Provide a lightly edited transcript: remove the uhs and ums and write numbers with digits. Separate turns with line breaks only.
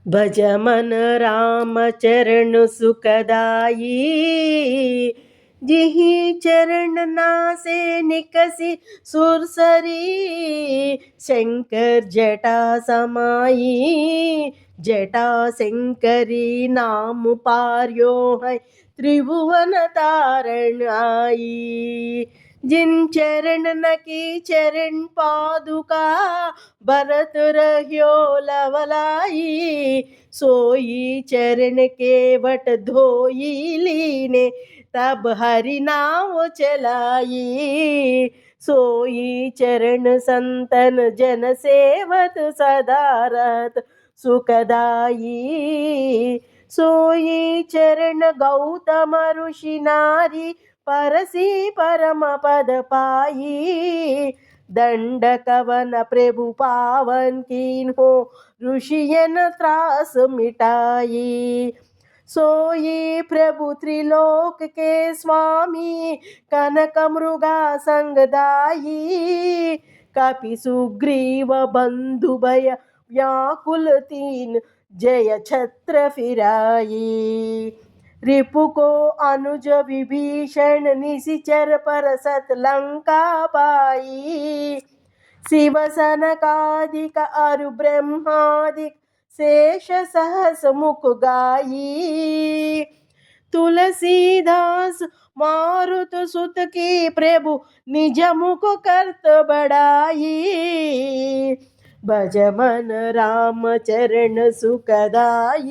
भज मन राम चरण सुखदाई। जिहि चरण नासे निकसी सुरसरी। शंकर जटा समाई। जटा शंकरी नाम पार्यो है त्रिभुवन तारण आई। जिन चरण की चरण पादुका भरत रह्यो लवलाई। सोई चरण के वट धोई लीने तब हरि नाम चलाई। सोई चरण संतन जन सेवत सदा रहत सुखदाई। सोई चरण गौतम ऋषि नारी परसी परम पद पाई। दंड कवन प्रभु पावन कीन हो ऋषियन त्रास मिटाई। सोई प्रभु त्रिलोक के स्वामी कनक मृगा संगदाई। कपि सुग्रीव बंधु भय व्याकुल तीन जय छत्र फिराई। रिपु को अनुज विभीषण निशिचर पर सत लंका पाई। शिव सनकादिक अरु ब्रह्मादिक शेष सहस मुख गाई। तुलसीदास मारुत सुत की प्रभु निज मुख करत बड़ाई। भज मन राम चरण सुखदाई।